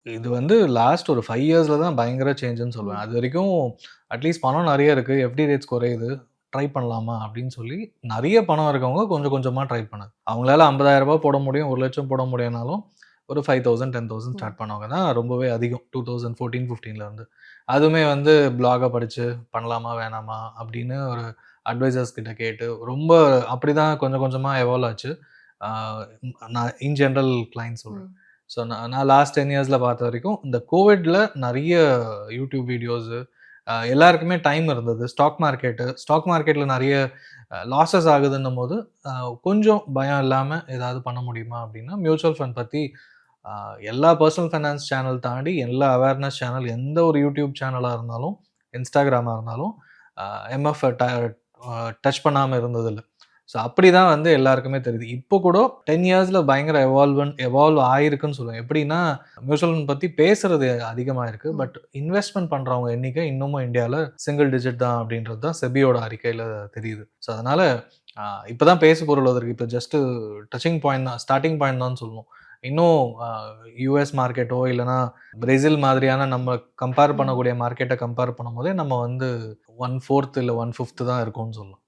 இது வந்து லாஸ்ட் ஒரு 5 இயர்ஸ்ல தான் பயங்கர சேஞ்சுன்னு சொல்லுவேன். ம். அதுவரைக்கும் அட்லீஸ்ட் பணம் நெறைய இருக்கு. எஃப்டி ரேட்ஸ் குறையுது. ட்ரை பண்ணலாமா? அப்படின்னு சொல்லி நெறைய பணம் இருக்கவங்க கொஞ்சம் கொஞ்சமா ட்ரை பண்ணாங்க. அவங்களால ரூ. 50,000 போட முடியும், 1,00,000 போட முடியும்னாலும் ஒரு 5,000, 10,000 ம். ஸ்டார்ட் பண்ணவங்க தான் ரொம்பவே அதிகம். 2014, 15ல இருந்து. அதுவுமே வந்து ப்ளாக படிச்சு பண்ணலாமா? வேணாமா? அப்படின்னு ஒரு அட்வைசர்ஸ் கிட்ட கேட்டு ரொம்ப அப்படிதான் கொஞ்சம் கொஞ்சமா எவால்வ் ஆச்சு. ஆ நான் இன் ஜெனரல் கிளையன்ட் சொல்றேன். ம். ஸோ நான் லாஸ்ட் 10 இயர்ஸ்ல பார்த்த வரைக்கும், இந்த கோவிட்ல நெறைய யூடியூப் வீடியோஸு எல்லாருக்குமே டைம் இருந்தது. ஸ்டாக் மார்க்கெட்ல நெறைய லாஸஸ் ஆகுதுன்னும்போது, அ கொஞ்சம் பயம் இல்லாம ஏதாவது பண்ண முடியுமா அப்டின்னா, மியூச்சுவல் ஃபண்ட் பத்தி அ எல்லா பெர்சனல் ஃபைனான்ஸ் சேனல் தாண்டி எல்லா அவேர்னஸ் சேனல் எந்த ஒரு யூடியூப் சேனலா இருந்தாலும், இன்ஸ்டாகிராமா இருந்தாலும், அ எம்எஃப் டச் பண்ணாம இருந்ததில்ல. ஸோ அப்படிதான் வந்து எல்லாருக்குமே தெரியுது. இப்போ கூட 10 இயர்ஸ்ல பயங்கர எவால்வ் ஆயிருக்குன்னு சொல்லுவேன். எப்படின்னா, மியூச்சுவல் ஃபண்ட் பத்தி பேசுறது அதிகமாயிருக்கு. ம். பட் இன்வெஸ்ட்மென்ட் பண்றவங்க எண்ணிக்கை இன்னமும் இந்தியால சிங்கிள் டிஜிட் தான் அப்படின்றது தான் செபியோட அறிக்கையில தெரியுது. ஸோ அதனால அ இப்ப தான் பேசு பொருள் வந்திருக்கு. இப்ப ஜஸ்ட் டச்சிங் பாயிண்ட் தான், ஸ்டார்ட்டிங் பாயிண்ட் தான் சொல்லணும். இன்னும் யுஎஸ் மார்க்கெட்டோ இல்லன்னா பிரேசில் மாதிரியான நம்ம கம்பேர் ம். பண்ணக்கூடிய மார்க்கெட்ட கம்பேர் பண்ணும்போதே நம்ம வந்து 1/4 இல்ல 1/5 தான் இருக்கோம்னு சொல்லலாம்.